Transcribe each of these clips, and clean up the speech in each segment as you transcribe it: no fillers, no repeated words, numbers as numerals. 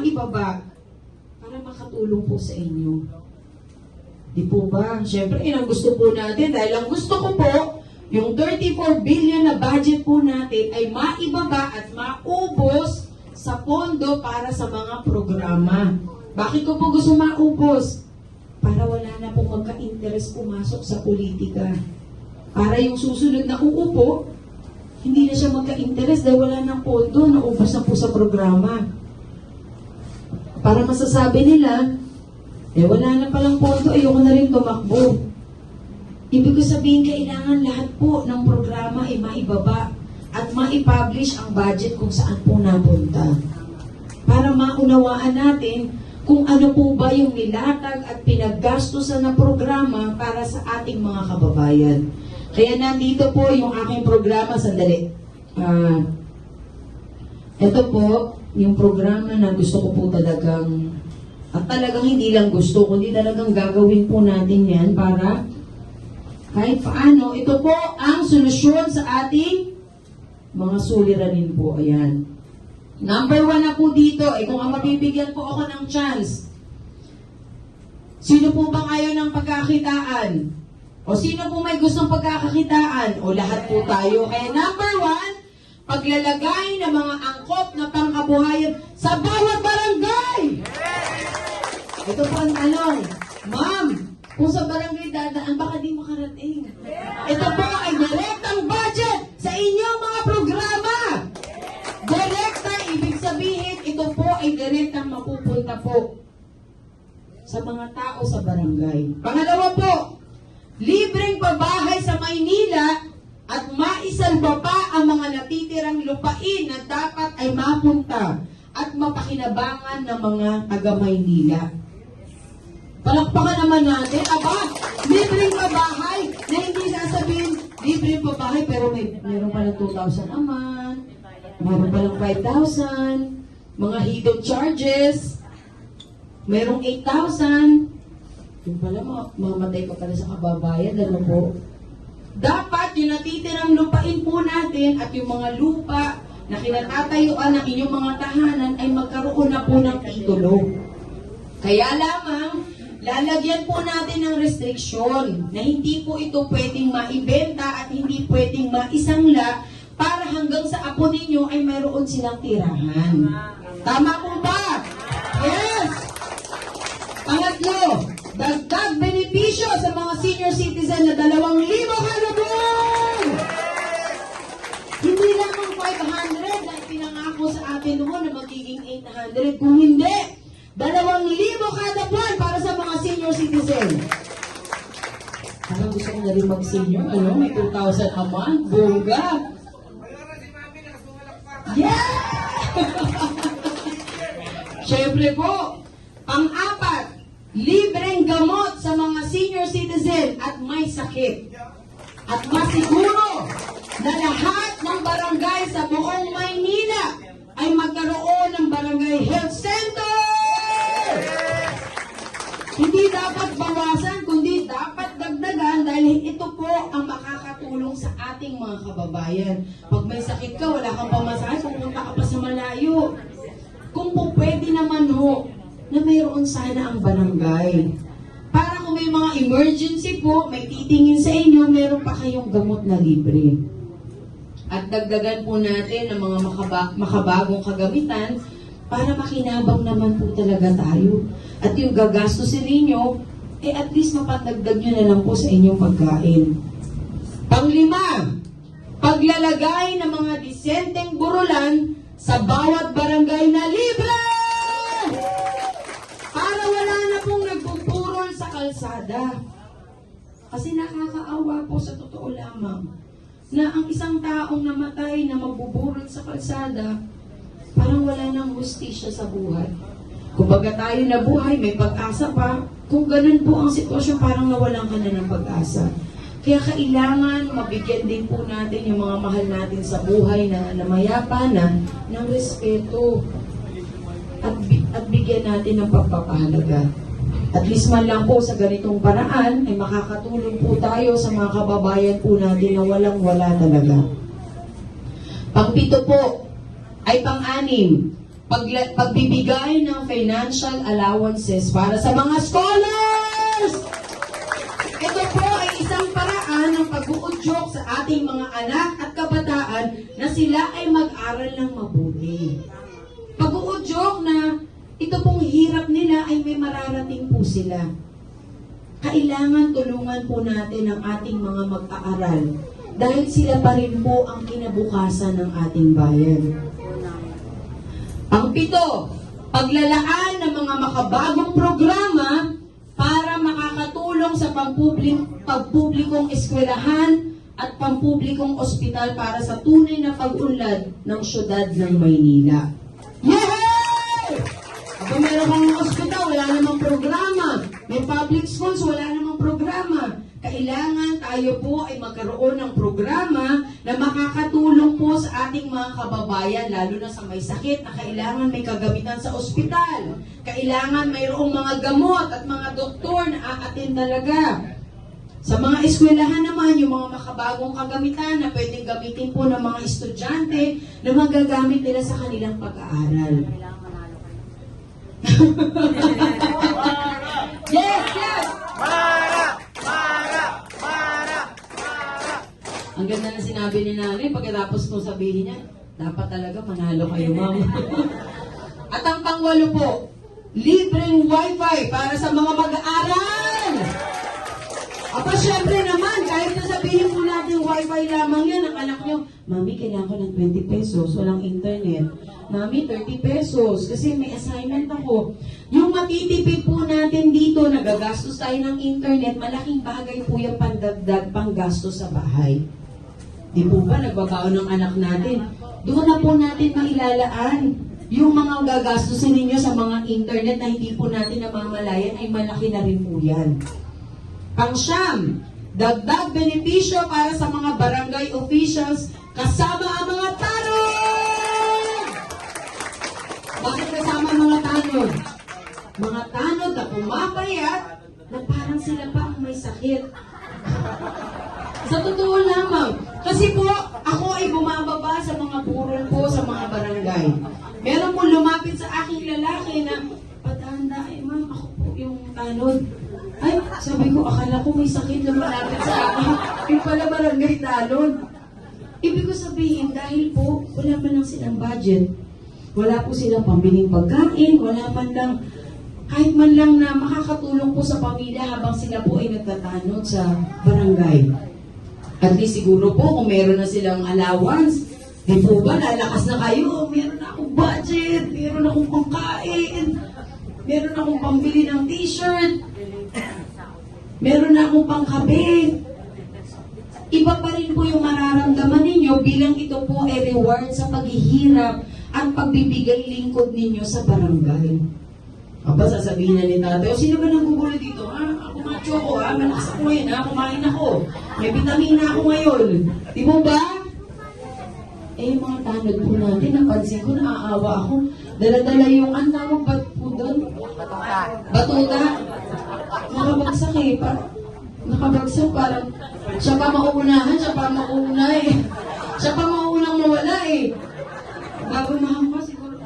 maibaba para makatulong po sa inyo. Di po ba? Siyempre, ang gusto po natin, dahil ang gusto ko po, yung 34 billion na budget po natin ay maibaba at maubos sa pondo para sa mga programa. Bakit ko po gusto maubos? Para wala na pong magka-interest pumasok sa politika. Para yung susunod na uupo, hindi na siya magka-interest dahil wala ng pondo, naubos na po sa programa. Para masasabi nila, wala na palang pondo, ayoko na rin tumakbo. Ibig ko sabihin, kailangan lahat po ng programa ay maibaba at maipublish ang budget kung saan po napunta. Para maunawaan natin kung ano po ba yung nilatag at pinaggastusan na programa para sa ating mga kababayan. Kaya nandito po yung aking programa, sandali. Ito po, yung programa na gusto ko po talagang, at talagang hindi lang gusto, kundi talagang gagawin po natin yan para kahit paano, ito po ang solusyon sa ating mga suliranin po. Ayan. Number 1 na po dito, kung ang mabibigyan po ako ng chance, sino po bang ayaw ng pagkakitaan? O sino po may gustong pagkakakitaan? O lahat po tayo. Kaya number 1, paglalagay ng mga angkop na pangkabuhayan sa bawat barangay. Ito po ang tanong. Ma'am, kung sa barangay dadaan, baka di makarating. Ito po ay direktang budget sa inyong mga programa. Direkta, ibig sabihin, ito po ay direktang mapupunta po sa mga tao sa barangay. Pangalawa po, libreng pabahay sa Maynila at maisalba pa ang mga natitirang lupain na dapat ay mapunta at mapakinabangan ng mga taga-Maynila. Palakpakan naman natin, libreng pabahay na hindi sasabihin, libreng pabahay pero meron palang 2,000 a month, meron palang 5,000, mga hidden charges, merong 8,000, yung pala, mamatay ka pala sa kababayan, ano po? Dapat yung natitirang lupain po natin at yung mga lupa na kinatatayuan ng inyong mga tahanan ay magkaroon na po ng titulo. Kaya lamang, lalagyan po natin ng restriksyon na hindi po ito pwedeng maibenta at hindi pwedeng maisangla para hanggang sa apo ninyo ay mayroon silang tirahan. Tama po ba? Yes! Pangatlo, dagdag benepisyo sa mga senior citizen na 2,000 kada buwan! Hindi lamang 500 na pinangako sa atin noon na magiging 800. Kung hindi, 2,000 kada buwan para sa mga senior citizen. Parang gusto ko na rin mag-senior, may 2,000 a month, bongga! Yeah! Siyempre po, pang-apat, libreng gamot sa mga senior citizen at may sakit. At masiguro na lahat ng barangay sa buong Maynila ay magkaroon ng barangay health center! Hindi dapat bawasan, kundi dapat dagdagan dahil ito po ang makakatulong sa ating mga kababayan. Pag may sakit ka, wala kang pamasahe, pumunta ka pa sa malayo. Kung po pwede naman na mayroon sana ang barangay. Para kung may mga emergency po, may titingin sa inyo, meron pa kayong gamot na libre. At dagdagan po natin ang mga makabagong kagamitan para makinabang naman po talaga tayo. At yung gagastusin ninyo, at least mapatagdag nyo na lang po sa inyong pagkain. Panglima, paglalagay ng mga disenteng burulan sa bawat barangay na libre! Para wala na pong nagpupurol sa kalsada. Kasi nakakaawa po sa totoo lamang na ang isang taong namatay na magbuburol sa kalsada, parang wala nang hustisya sa buhay. Kumbaga tayo na buhay, may pag-asa pa. Kung ganun po ang sitwasyon, parang nawalan ka na ng pag-asa. Kaya kailangan mabigyan din po natin yung mga mahal natin sa buhay na namayapa na ng respeto. At bigyan natin ng pagpapahalaga. At least man lang po sa ganitong paraan, ay makakatulong po tayo sa mga kababayan po natin na walang-wala talaga. Pang-7 po, ay pang-6, pagbibigay ng financial allowances para sa mga scholars. Ito po ay isang paraan ng pag-uudyok sa ating mga anak at kabataan na sila ay mag-aral ng mabuti. Pag-uudyok na ito pong hirap nila ay may mararating po sila. Kailangan tulungan po natin ang ating mga mag-aaral dahil sila pa rin po ang kinabukasan ng ating bayan. Ang 7, paglalaan ng mga makabagong programa para makakatulong sa pampublikong eskwelahan at pampublikong ospital para sa tunay na pag-unlad ng syudad ng Maynila. Yehey! Kung meron kang ospital, wala namang programa. May public schools, wala namang programa. Kailangan tayo po ay magkaroon ng programa na makakatulong po sa ating mga kababayan, lalo na sa may sakit na kailangan may kagamitan sa ospital. Kailangan mayroong mga gamot at mga doktor na aatin talaga. Sa mga eskwelahan naman, yung mga makabagong kagamitan na pwedeng gamitin po ng mga estudyante na magagamit nila sa kanilang pag-aaral. Yes, yes! Ang ganda na sinabi ni nanay, pagkatapos kong sabihin niya, dapat talaga manalo kayo, ma'am. At ang pang-8 po, libreng wifi para sa mga mag-aaral. Aba, syempre naman, kahit na sabihin po natin wifi lamang yan, ang anak nyo, Mami, kailangan ko ng 20 pesos, walang internet. Mami, 30 pesos, kasi may assignment ako. Yung matitipid po natin dito, nagagastos tayo ng internet, malaking bagay po yung pandagdag panggastos sa bahay. Di po ba, nagbabaon ng anak natin? Doon na po natin mailalaan. Yung mga gagastusin ninyo sa mga internet na hindi po natin namamalayan ay malaki na rin po yan. Pang-9, dagdag benepisyo para sa mga barangay officials kasama ang mga tanod! Bakit kasama ang mga tanod? Mga tanod na pumapayat na parang sila pa ang may sakit. Sa totoo lamang, kasi po ako ay bumababa sa mga burol po sa mga barangay. Meron po lumapit sa aking lalaki na, patanda, ma'am, ako po yung tanod. Ay, sabi ko, akala ko may sakit na malapit sa akin. Yung pala barangay tanod. Ibig ko sabihin, dahil po, wala man lang silang budget. Wala po silang pambiling pagkain, wala man lang, kahit man lang na makakatulong po sa pamilya habang sila po ay nagtatanod sa barangay. At least siguro po, kung meron na silang allowance, di po ba, lalakas na kayo, meron na akong budget, meron na akong pangkain, meron na akong pambili ng t-shirt, meron na akong pangkape. Iba pa rin po yung mararamdaman ninyo bilang ito po ay reward sa paghihirap at pagbibigay lingkod ninyo sa barangay. Aba, sasabihin na ni tatay, o sino ba nanggugulo dito? Ako macho ko, malakas ako ngayon, kumain ako. May vitamina ako ngayon. Di mo ba? Eh, yung mga tanod po natin, napansin ko, naaawa ako. Dala-dala yung, ang tawag ba po doon? Batuta. Nakabagsak eh. Nakabagsak parang, siya pa mauunahan, siya pa mauna eh. Siya pa mauunang mawala eh. Bago mahampa siguro.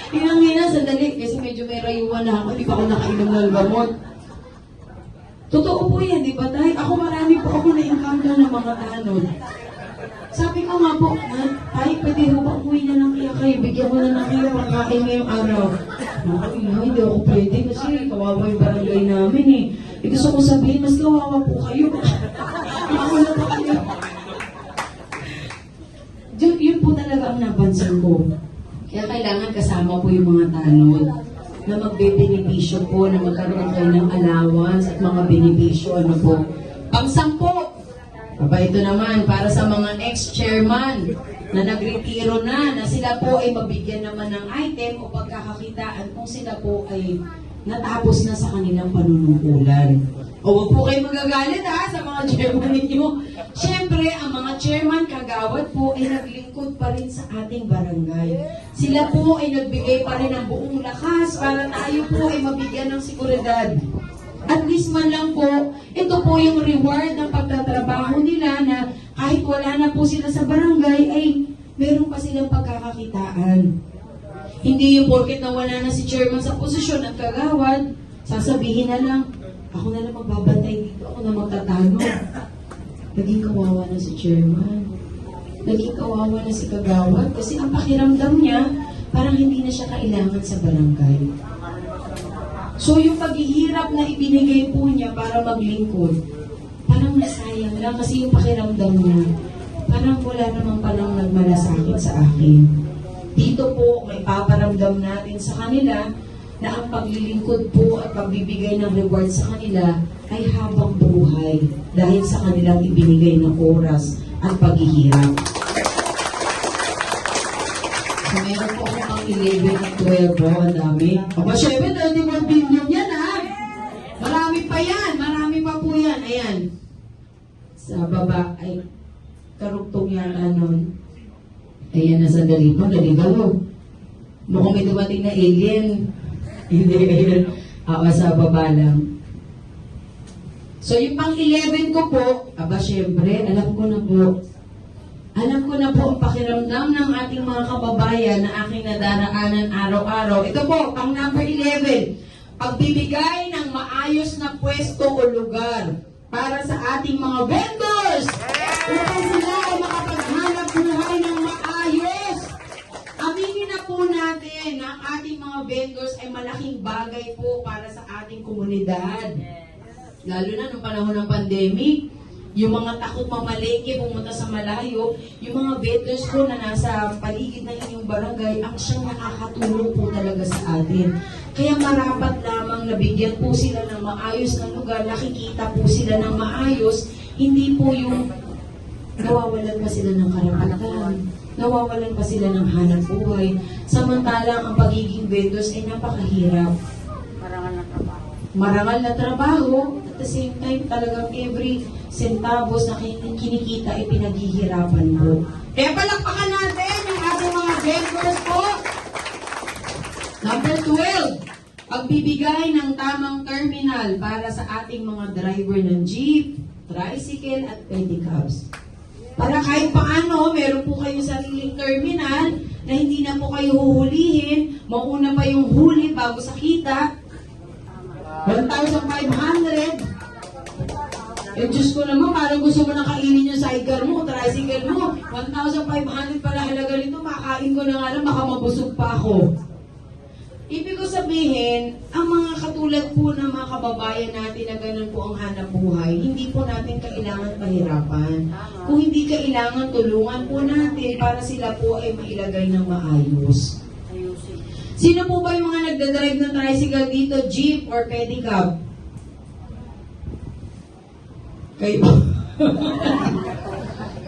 Hinang-hina, sandali, kasi medyo may rayuan na ako, di pa ako nakainom ng gamot. Totoo po yan, di ba tayo? Ako marami po ako na-encounter ng mga tanod. Sabi ko nga po, tayo pwede mo ba umuwi na lang kaya kayo, bigyan mo na lang kayo pagkain ngayong araw. Hindi ako pwede kasi kawawa yung barangay namin eh. Gusto ko sabihin, mas kawawa po kayo. Ako na po kayo. Yun po talaga ang napansin ko. Kaya kailangan kasama po yung mga tanod na magbe-benepisyo po, na magkaroon kayo ng allowance at mga benepisyo, ano po. Pang-10, aba ito naman, para sa mga ex-chairman na nagretiro na sila po ay mabigyan naman ng item o pagkakakitaan kung sila po ay natapos na sa kanilang panunungkulan. O wag po kayo magagalit sa mga chairman ninyo. Siyempre, ang mga chairman kagawad po ay naglingkod pa rin sa ating barangay. Sila po ay nagbigay pa rin ng buong lakas para tayo po ay mabigyan ng seguridad. At least man lang po, ito po yung reward ng pagtatrabaho nila na kahit wala na po sila sa barangay, ay meron pa silang pagkakakitaan. Hindi yung porket nawala na si chairman sa posisyon at kagawad, sasabihin na lang, ako na lang magbabantay dito, ako na magtatanong. Naging kawawa na si chairman. Naging kawawa na si kagawad kasi ang pakiramdam niya, parang hindi na siya kailangan sa barangay. So yung paghihirap na ibinigay po niya para maglingkod, parang nasayang lang kasi yung pakiramdam niya, parang wala naman palang nagmalasakit sa akin. Dito po, may paparamdam natin sa kanila na ang paglilingkod po at pagbibigay ng reward sa kanila ay habang buhay dahil sa kanilang ibinigay ng oras at paghihirap. So, meron po ako pang 11 at 12 po, ang dami. Aba, syempre, 31 billion yan, ha? Marami pa yan, marami pa po yan. Ayan. Sa baba, ay karugtong yata nun. Ayan, nasa dali po, nalibalo. Mukhang may dumating na alien. Hindi, ayun. Sa baba lang. So, yung pang 11 ko po, aba, syempre, alam ko na po ang pakiramdam ng ating mga kababayan na aking nadaraanan araw-araw. Ito po, pang number 11, pagbibigay ng maayos na pwesto o lugar para sa ating mga vendors upang sila ay makapaghanap buhay ng maayos. Aminin na po natin na ang ating mga vendors ay malaking bagay po para sa ating komunidad. Lalo na noong panahon ng pandemic, yung mga takot mamalengke, pumunta sa malayo, yung mga vendors ko na nasa paligid ng inyong barangay, ang siyang nakakatulong po talaga sa atin. Kaya marapat lamang nabigyan po sila ng maayos na lugar, nakikita po sila ng maayos, hindi po yung nawawalan pa sila ng karapatan, nawawalan pa sila ng hanap buhay. Samantalang ang pagiging vendors ay napakahirap. Marangal na trabaho, at the same time talagang every centavos na kinikita ay pinaghihirapan mo. Kaya palakpakan natin yung ating mga vendors po. Number 12, pagbibigay ng tamang terminal para sa ating mga driver ng jeep, tricycle at pedicabs. Para kahit paano, meron po kayong sariling terminal na hindi na po kayo huhulihin, mauna pa yung huli bago sa kita. 1,500. Eh, Diyos ko naman, parang gusto mo na kainin yung sidecar mo, tricycle mo. 1,500 pala halaga nito, makain ko na nga lang, baka mabusog pa ako. Ibig ko sabihin, ang mga katulad po ng mga kababayan natin na ganun po ang hanap buhay, hindi po natin kailangan pahirapan. Kung hindi kailangan, tulungan po natin para sila po ay mailagay ng maayos. Sino po ba yung mga nagdadrive ng tricycle dito, jeep or pedicab? Kayo.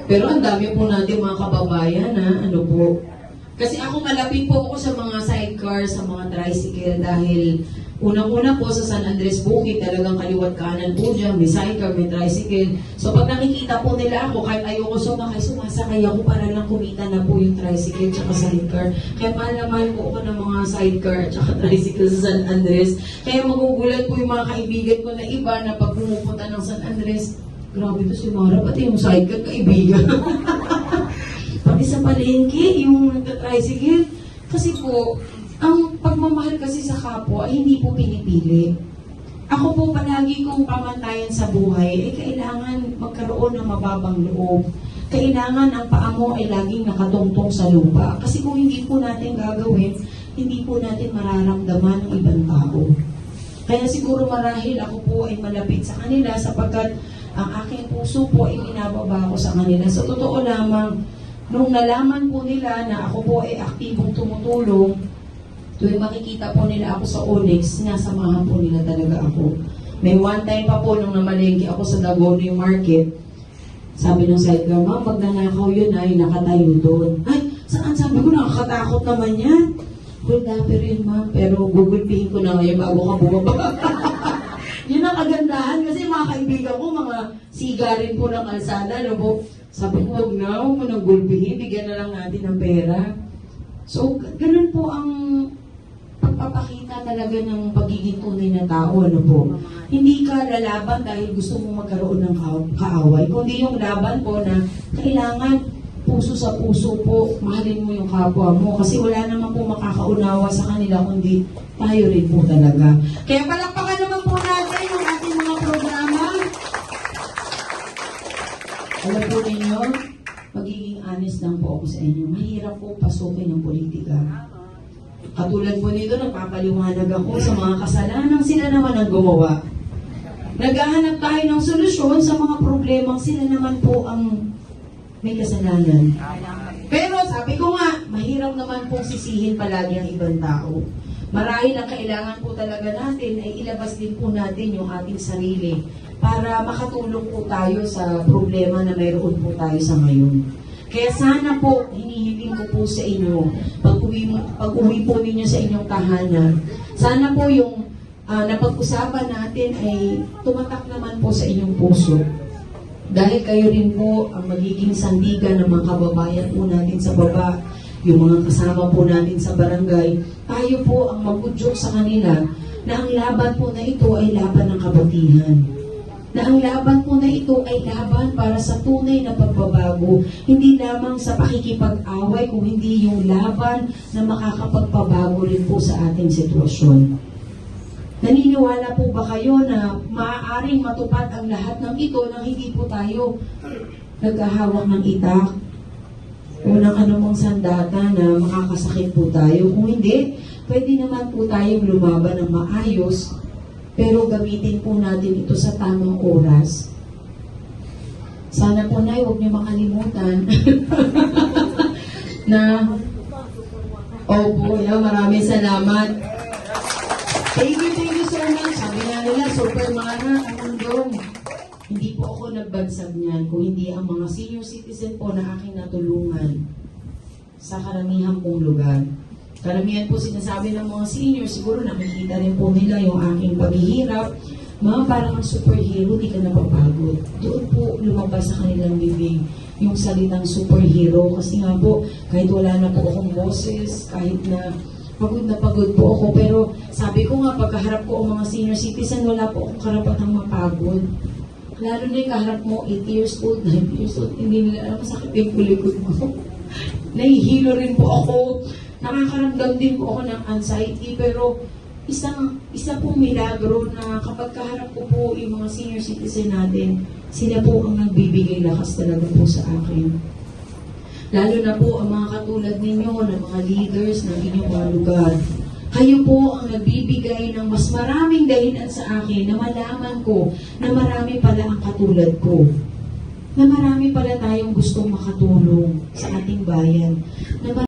Pero ang dami po natin mga kababayan, ha? Ano po? Kasi ako malapit po ako sa mga sidecar, sa mga tricycle dahil unang-una po sa San Andres Bukid, talagang kaliwat kanan po dyan, may sidecar, may tricycle. So pag nakikita po nila ako, kahit ayoko sumasakay ako para lang kumita na po yung tricycle tsaka sidecar. Kaya mahal po ako ng mga sidecar tsaka tricycle sa San Andres. Kaya magugulat po yung mga kaibigan ko na iba na pag pumupunta ng San Andres, grabe to si Mara, pati yung sidecar kaibigan. Pati sa palengke, yung nagka-tricycle. Kasi po, ang pagmamahal kasi sa kapwa ay hindi po pinipili. Ako po palagi kong pamantayan sa buhay, ay kailangan magkaroon ng mababang loob. Kailangan ang paa mo ay laging nakatungtong sa lupa. Kasi kung hindi po natin gagawin, hindi po natin mararamdaman ng ibang tao. Kaya siguro marahil ako po ay malapit sa kanila sapagkat ang aking puso po ay binababa ko sa kanila. Sa totoo lamang, nung nalaman po nila na ako po ay aktibong tumutulong, tuwing makikita po nila ako sa Onyx, sinasamahan po nila talaga ako. May one time pa po nung namalengke ako sa Dagonoy Market, sabi ng sidecar, ma'am, pag nanakaw yun ay nakatayo doon. Ay, saan? Sabi ko, nakakatakot naman yan. Hold up yun, ma'am, pero gugulpihin ko na ngayon bago ka bumaba. Yun ang kagandahan kasi mga kaibigan ko, mga siga rin po ng kalsada, no po. Sabi ko, huwag mo nang gulpihin, bigyan na lang natin ng pera. So, ganun po ang pagpapakita talaga ng pagiging tunay na tao, ano po. Hindi ka lalaban dahil gusto mong magkaroon ng kaaway, kundi yung laban po na kailangan puso sa puso po, mahalin mo yung kapwa mo. Kasi wala naman po makakaunawa sa kanila, kundi tayo rin po talaga. Kaya palakpakan naman po natin yung ating mga programa. Alam po ninyo, magiging honest lang po ako sa inyo. Mahirap po pasukin ang politika. Katulad po nito, nagpapaliwanag ako sa mga kasalanan sila naman ang gumawa. Naghahanap tayo ng solusyon sa mga problemang sila naman po ang may kasalanan. Pero sabi ko nga, mahirap naman pong sisihin palagi ang ibang tao. Marahil ang kailangan po talaga natin ay ilabas din po natin yung ating sarili para makatulong po tayo sa problema na mayroon po tayo sa ngayon. Kaya sana po, hinihiling ko po sa inyo, pag-uwi po ninyo sa inyong tahanan, sana po yung napag-usapan natin ay tumatak naman po sa inyong puso. Dahil kayo rin po ang magiging sandigan ng mga kababayan po natin sa baba, yung mga kasama po natin sa barangay, tayo po ang mag-udyok sa kanila na ang laban po na ito ay laban ng kabutihan. Na ang laban po na ito ay laban para sa tunay na pagbabago, hindi lamang sa pakikipag-away, kung hindi yung laban na makakapagpabago rin po sa ating sitwasyon. Naniniwala po ba kayo na maaaring matupad ang lahat ng ito nang hindi po tayo nagkahawak ng itak o ng anumang sandata na makakasakit po tayo? Kung hindi, pwede naman po tayong lumaban ng maayos, pero gamitin po natin ito sa tamang oras. Sana po, Nay, huwag niyo makalimutan na opo, maraming salamat. Thank you so much. Sabi nga nila, super mana ang mundo. Hindi po ako nagbansag niyan kung hindi ang mga senior citizen po na aking natulungan sa karamihan pong lugar. Karamihan po sinasabi ng mga senior, siguro nakikita rin po nila yung aking paghihirap. Mga parang ang superhero, di ka napapagod. Doon po lumabas sa kanilang bibig yung salitang superhero. Kasi nga po, kahit wala na po akong boses, kahit na pagod po ako, pero sabi ko nga, pagkaharap ko ang mga senior citizen, wala po akong karapatang mapagod. Lalo na yung kaharap mo, 8 years old, 9 years old, hindi nila alam, masakit yung kulikod mo. Nahihilo rin po ako, nakakaramdam din po ako ng anxiety, pero isa pong milagro na kapag kaharap ko po yung mga senior citizen natin, sila po ang nagbibigay lakas talaga po sa akin. Lalo na po ang mga katulad ninyo, ng mga leaders ng inyong mga lugar. Kayo po ang nagbibigay ng mas maraming dahilan sa akin na malaman ko na marami pala ang katulad ko. Na marami pala tayong gustong makatulong sa ating bayan. Na